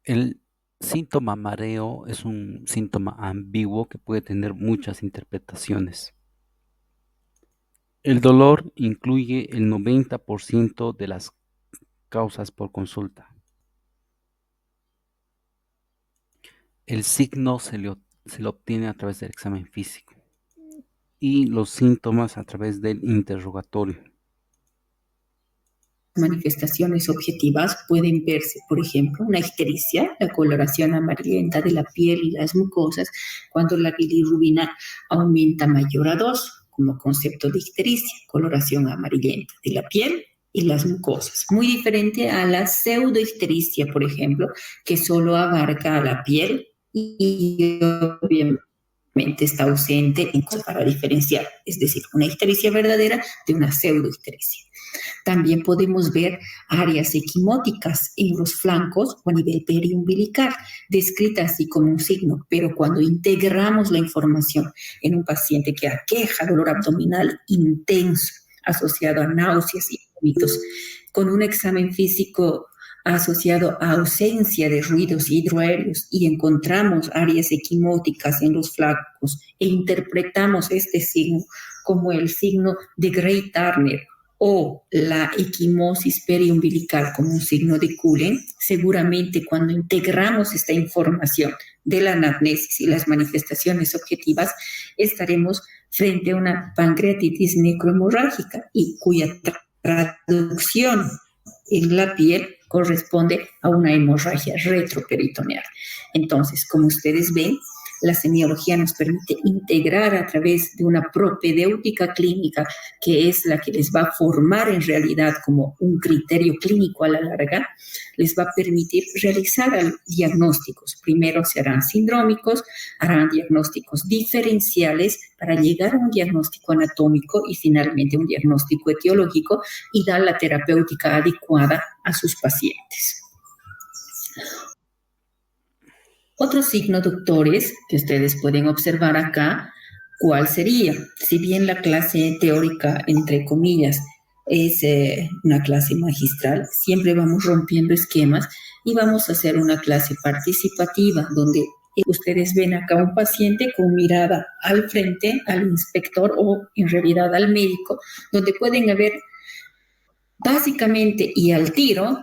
El síntoma mareo es un síntoma ambiguo que puede tener muchas interpretaciones. El dolor incluye el 90% de las causas por consulta. El signo se lo obtiene a través del examen físico y los síntomas a través del interrogatorio. Manifestaciones objetivas pueden verse, por ejemplo, una ictericia, la coloración amarillenta de la piel y las mucosas, cuando la bilirrubina aumenta mayor a 2, como concepto de ictericia, coloración amarillenta de la piel y las mucosas. Muy diferente a la pseudoictericia, por ejemplo, que solo abarca a la piel y obviamente está ausente para diferenciar, es decir, una ictericia verdadera de una pseudoictericia. También podemos ver áreas equimóticas en los flancos o a nivel periumbilical, descritas así como un signo, pero cuando integramos la información en un paciente que aqueja dolor abdominal intenso asociado a náuseas y vómitos, con un examen físico asociado a ausencia de ruidos hidroaéreos y encontramos áreas equimóticas en los flancos e interpretamos este signo como el signo de Gray-Turner o la equimosis periumbilical como un signo de Cullen, seguramente cuando integramos esta información de la anamnesis y las manifestaciones objetivas, estaremos frente a una pancreatitis necrohemorrágica y cuya traducción en la piel corresponde a una hemorragia retroperitoneal. Entonces, como ustedes ven, la semiología nos permite integrar a través de una propedéutica clínica, que es la que les va a formar en realidad como un criterio clínico a la larga, les va a permitir realizar diagnósticos. Primero se harán sindrómicos, harán diagnósticos diferenciales para llegar a un diagnóstico anatómico y finalmente un diagnóstico etiológico y dar la terapéutica adecuada a sus pacientes. Otro signo, doctores, que ustedes pueden observar acá, ¿cuál sería? Si bien la clase teórica, entre comillas, es una clase magistral, siempre vamos rompiendo esquemas y vamos a hacer una clase participativa donde ustedes ven acá un paciente con mirada al frente, al inspector o en realidad al médico, donde pueden ver básicamente y al tiro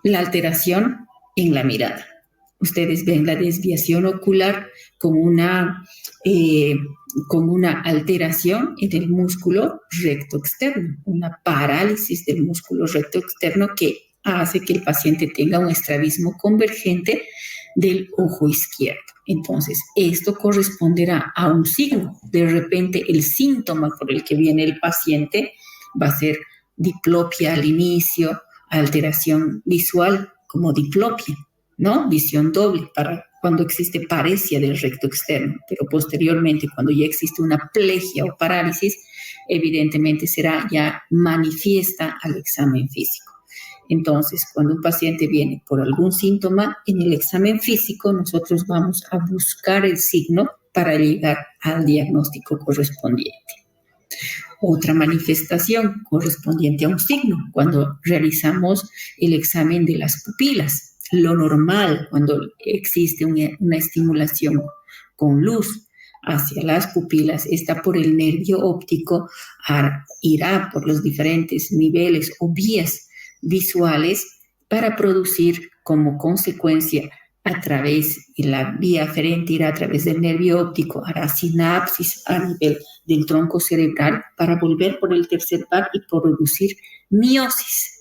la alteración en la mirada. Ustedes ven la desviación ocular eh, con una alteración en el músculo recto externo, una parálisis del músculo recto externo que hace que el paciente tenga un estrabismo convergente del ojo izquierdo. Entonces, esto corresponderá a un signo. De repente, el síntoma por el que viene el paciente va a ser diplopia al inicio, alteración visual como diplopia, ¿no? Visión doble para cuando existe paresia del recto externo, pero posteriormente cuando ya existe una plegia o parálisis, evidentemente será ya manifiesta al examen físico. Entonces, cuando un paciente viene por algún síntoma, en el examen físico nosotros vamos a buscar el signo para llegar al diagnóstico correspondiente. Otra manifestación correspondiente a un signo, cuando realizamos el examen de las pupilas. Lo normal, cuando existe una estimulación con luz hacia las pupilas, está por el nervio óptico, irá por los diferentes niveles o vías visuales para producir como consecuencia a través de la vía aferente, irá a través del nervio óptico, hará sinapsis a nivel del tronco cerebral para volver por el tercer par y producir miosis.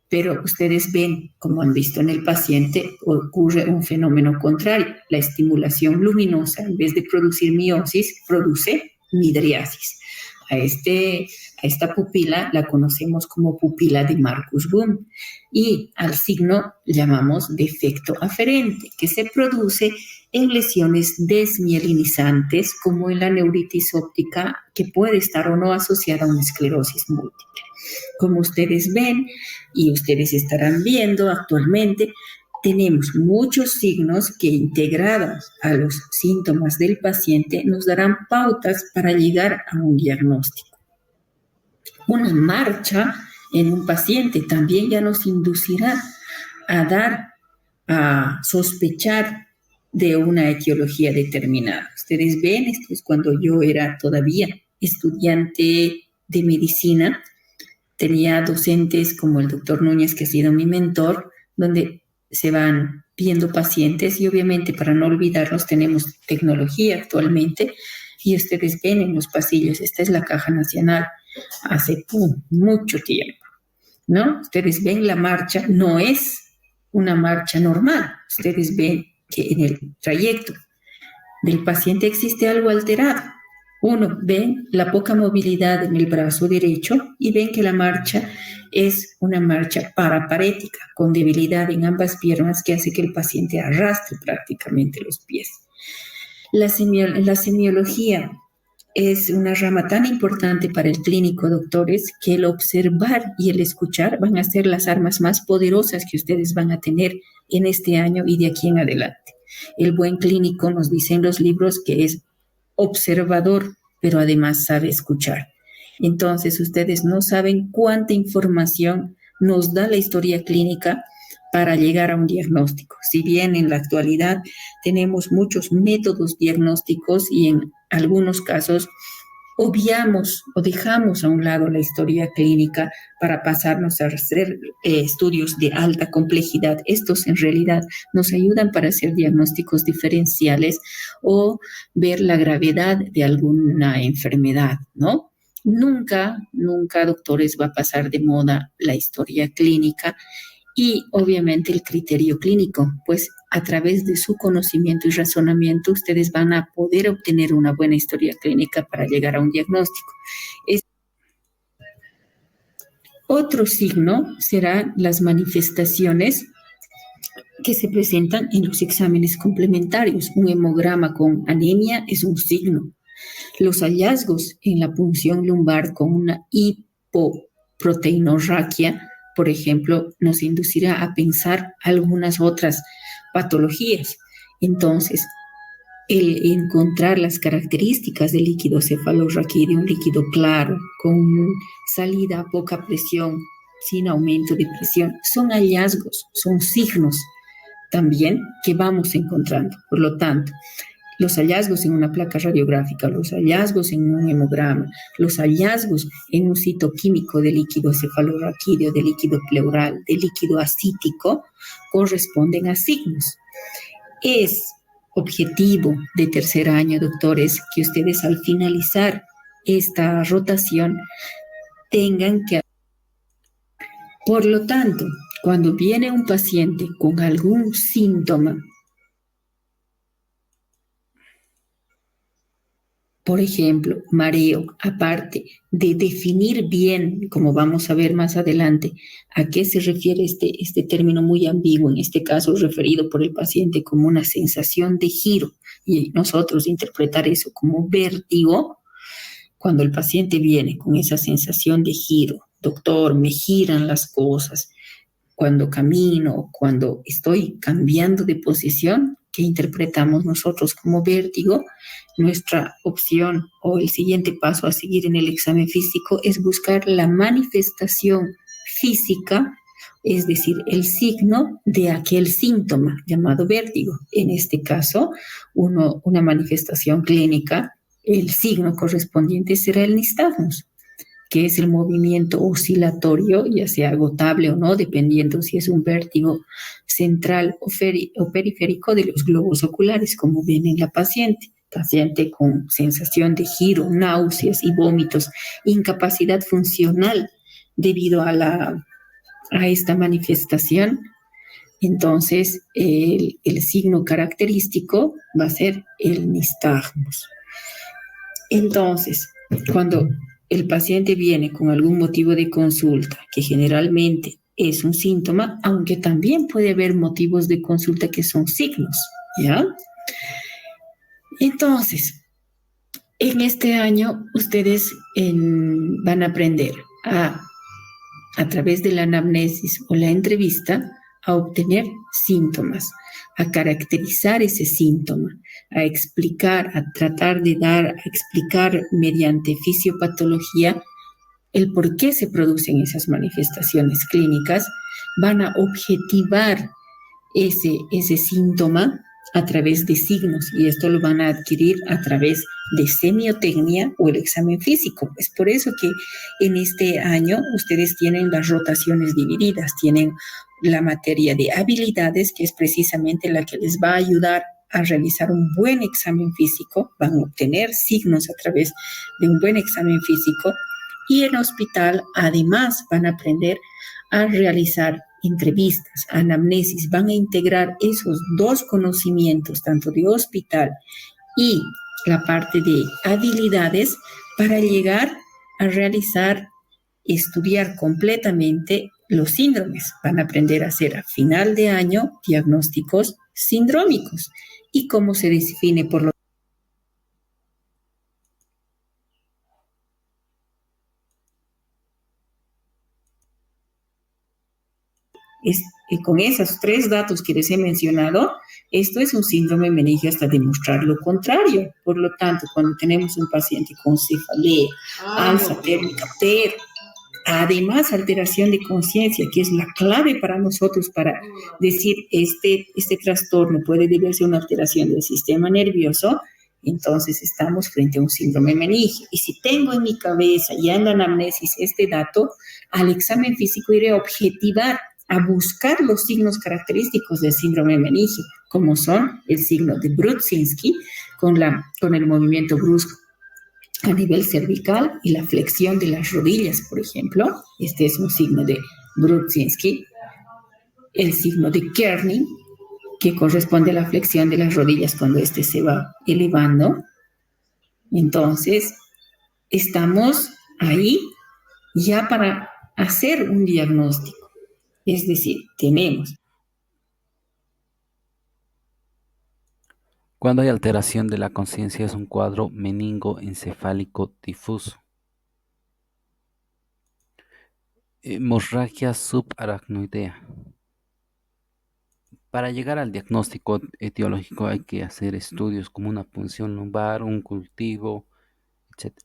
Pero ustedes ven, como han visto en el paciente, ocurre un fenómeno contrario. La estimulación luminosa, en vez de producir miosis, produce midriasis. A esta pupila la conocemos como pupila de Marcus-Boom y al signo llamamos defecto aferente, que se produce en lesiones desmielinizantes como en la neuritis óptica, que puede estar o no asociada a una esclerosis múltiple. Como ustedes ven y ustedes estarán viendo actualmente, tenemos muchos signos que integrados a los síntomas del paciente nos darán pautas para llegar a un diagnóstico. Una marcha en un paciente también ya nos inducirá a a sospechar de una etiología determinada. Ustedes ven, esto es cuando yo era todavía estudiante de medicina, tenía docentes como el doctor Núñez, que ha sido mi mentor, donde se van viendo pacientes y obviamente para no olvidarnos tenemos tecnología actualmente y ustedes ven en los pasillos, esta es la Caja Nacional hace mucho tiempo, ¿no? Ustedes ven la marcha, no es una marcha normal, ustedes ven que en el trayecto del paciente existe algo alterado. Uno, ven la poca movilidad en el brazo derecho y ven que la marcha es una marcha paraparética, con debilidad en ambas piernas que hace que el paciente arrastre prácticamente los pies. La semiología es una rama tan importante para el clínico, doctores, que el observar y el escuchar van a ser las armas más poderosas que ustedes van a tener en este año y de aquí en adelante. El buen clínico, nos dicen los libros, que es observador, pero además sabe escuchar. Entonces, ustedes no saben cuánta información nos da la historia clínica para llegar a un diagnóstico. Si bien en la actualidad tenemos muchos métodos diagnósticos y en algunos casos obviamos o dejamos a un lado la historia clínica para pasarnos a hacer estudios de alta complejidad. Estos en realidad nos ayudan para hacer diagnósticos diferenciales o ver la gravedad de alguna enfermedad, ¿no? Nunca, doctores, va a pasar de moda la historia clínica y obviamente el criterio clínico, pues a través de su conocimiento y razonamiento ustedes van a poder obtener una buena historia clínica para llegar a un diagnóstico. Otro signo serán las manifestaciones que se presentan en los exámenes complementarios. Un hemograma con anemia es un signo. Los hallazgos en la punción lumbar con una hipoproteinorraquia, por ejemplo, nos inducirá a pensar algunas otras patologías. Entonces, el encontrar las características del líquido cefalorraquídeo, un líquido claro, con salida a poca presión, sin aumento de presión, son hallazgos, son signos también que vamos encontrando. Por lo tanto, los hallazgos en una placa radiográfica, los hallazgos en un hemograma, los hallazgos en un citoquímico de líquido cefalorraquídeo, de líquido pleural, de líquido acítico, corresponden a signos. Es objetivo de tercer año, doctores, que ustedes al finalizar esta rotación tengan que... Por lo tanto, cuando viene un paciente con algún síntoma, por ejemplo, mareo, aparte de definir bien, como vamos a ver más adelante, a qué se refiere este término muy ambiguo, en este caso referido por el paciente como una sensación de giro, y nosotros interpretar eso como vértigo, cuando el paciente viene con esa sensación de giro, doctor, me giran las cosas, cuando camino, cuando estoy cambiando de posición, que interpretamos nosotros como vértigo, nuestra opción o el siguiente paso a seguir en el examen físico es buscar la manifestación física, es decir, el signo de aquel síntoma llamado vértigo. En este caso, una manifestación clínica, el signo correspondiente será el nistagmus, que es el movimiento oscilatorio, ya sea agotable o no, dependiendo si es un vértigo central o periférico de los globos oculares, como ven en la paciente. Paciente con sensación de giro, náuseas y vómitos, incapacidad funcional debido a esta manifestación. Entonces, el signo característico va a ser el nistagmus. Entonces, cuando el paciente viene con algún motivo de consulta, que generalmente es un síntoma, aunque también puede haber motivos de consulta que son signos, ¿ya? Entonces, en este año ustedes van a aprender a través de la anamnesis o la entrevista a obtener síntomas, a caracterizar ese síntoma, a explicar, a tratar de explicar mediante fisiopatología el por qué se producen esas manifestaciones clínicas, van a objetivar ese síntoma a través de signos y esto lo van a adquirir a través de semiotecnia o el examen físico. Es por eso que en este año ustedes tienen las rotaciones divididas, tienen la materia de habilidades, que es precisamente la que les va a ayudar a realizar un buen examen físico, van a obtener signos a través de un buen examen físico y en hospital además van a aprender a realizar entrevistas, anamnesis, van a integrar esos dos conocimientos, tanto de hospital y la parte de habilidades, para llegar a realizar, estudiar completamente los síndromes. Van a aprender a hacer a final de año diagnósticos sindrómicos y cómo se define por lo es, con esos tres datos que les he mencionado, esto es un síndrome meningio hasta demostrar lo contrario. Por lo tanto, cuando tenemos un paciente con cefalea, alza térmica, pero además alteración de conciencia, que es la clave para nosotros para decir este trastorno puede deberse a una alteración del sistema nervioso, entonces estamos frente a un síndrome meningio. Y si tengo en mi cabeza ya en la anamnesis este dato, al examen físico iré a objetivar, a buscar los signos característicos del síndrome meningio, como son el signo de Brudzinski, con el movimiento brusco a nivel cervical y la flexión de las rodillas, por ejemplo. Este es un signo de Brudzinski. El signo de Kearney, que corresponde a la flexión de las rodillas cuando éste se va elevando. Entonces, estamos ahí ya para hacer un diagnóstico. Es decir, tenemos. Cuando hay alteración de la conciencia es un cuadro meningoencefálico difuso. Hemorragia subaracnoidea. Para llegar al diagnóstico etiológico hay que hacer estudios como una punción lumbar, un cultivo, etc.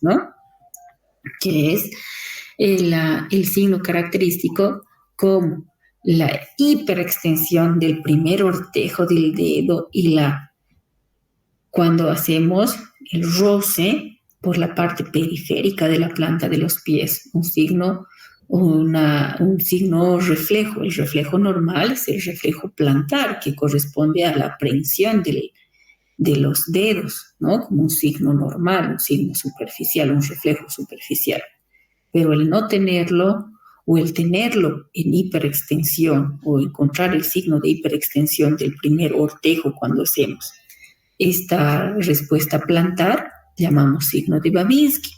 ¿No? Que es el signo característico como la hiperextensión del primer ortejo del dedo y cuando hacemos el roce por la parte periférica de la planta de los pies, un signo reflejo. El reflejo normal es el reflejo plantar, que corresponde a la prensión de los dedos, ¿no? Como un signo normal, un signo superficial, un reflejo superficial. Pero el no tenerlo o el tenerlo en hiperextensión o encontrar el signo de hiperextensión del primer ortejo cuando hacemos esta respuesta plantar, llamamos signo de Babinski.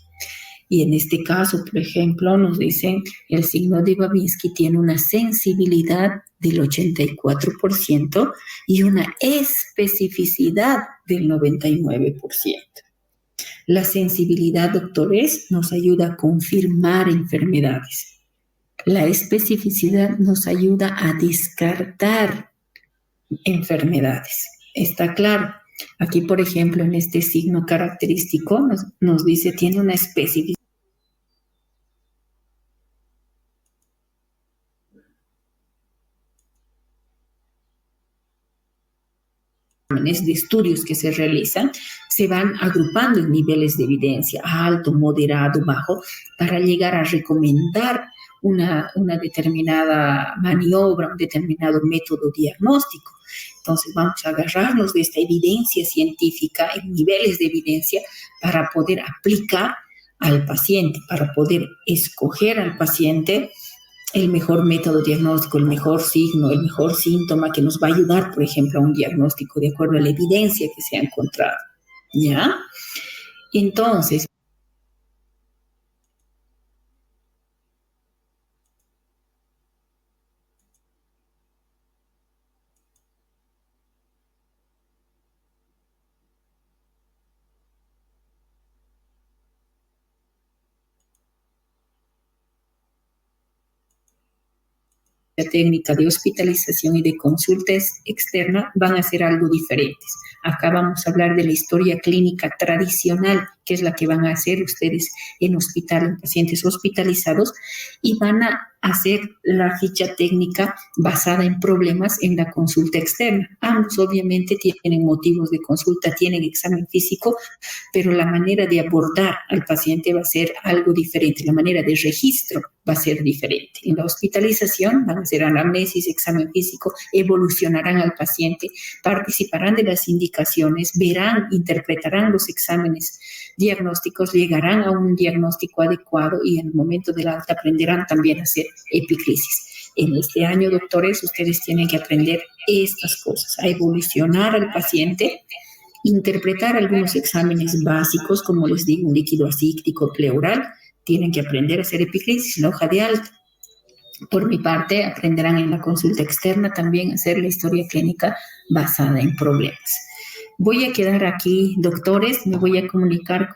Y en este caso, por ejemplo, nos dicen el signo de Babinski tiene una sensibilidad del 84% y una especificidad del 99%. La sensibilidad, doctores, nos ayuda a confirmar enfermedades. La especificidad nos ayuda a descartar enfermedades. ¿Está claro? Aquí, por ejemplo, en este signo característico nos dice tiene una especificidad de estudios que se realizan, se van agrupando en niveles de evidencia, alto, moderado, bajo, para llegar a recomendar una determinada maniobra, un determinado método diagnóstico. Entonces vamos a agarrarnos de esta evidencia científica en niveles de evidencia para poder aplicar al paciente, para poder escoger al paciente el mejor método diagnóstico, el mejor signo, el mejor síntoma que nos va a ayudar, por ejemplo, a un diagnóstico de acuerdo a la evidencia que se ha encontrado. ¿Ya? Entonces, técnica de hospitalización y de consulta externa van a ser algo diferentes. Acá vamos a hablar de la historia clínica tradicional, que es la que van a hacer ustedes en hospital, en pacientes hospitalizados, y van a hacer la ficha técnica basada en problemas en la consulta externa. Ambos obviamente tienen motivos de consulta, tienen examen físico, pero la manera de abordar al paciente va a ser algo diferente, la manera de registro va a ser diferente. En la hospitalización van a hacer anamnesis, examen físico, evolucionarán al paciente, participarán de las indicaciones, verán, interpretarán los exámenes diagnósticos, llegarán a un diagnóstico adecuado y en el momento del alta aprenderán también a hacer epiclisis. En este año, doctores, ustedes tienen que aprender estas cosas, a evolucionar al paciente, interpretar algunos exámenes básicos, como les digo, un líquido asíctico, pleural, tienen que aprender a hacer epiclisis, la hoja de alta. Por mi parte, aprenderán en la consulta externa también a hacer la historia clínica basada en problemas. Voy a quedar aquí, doctores, me voy a comunicar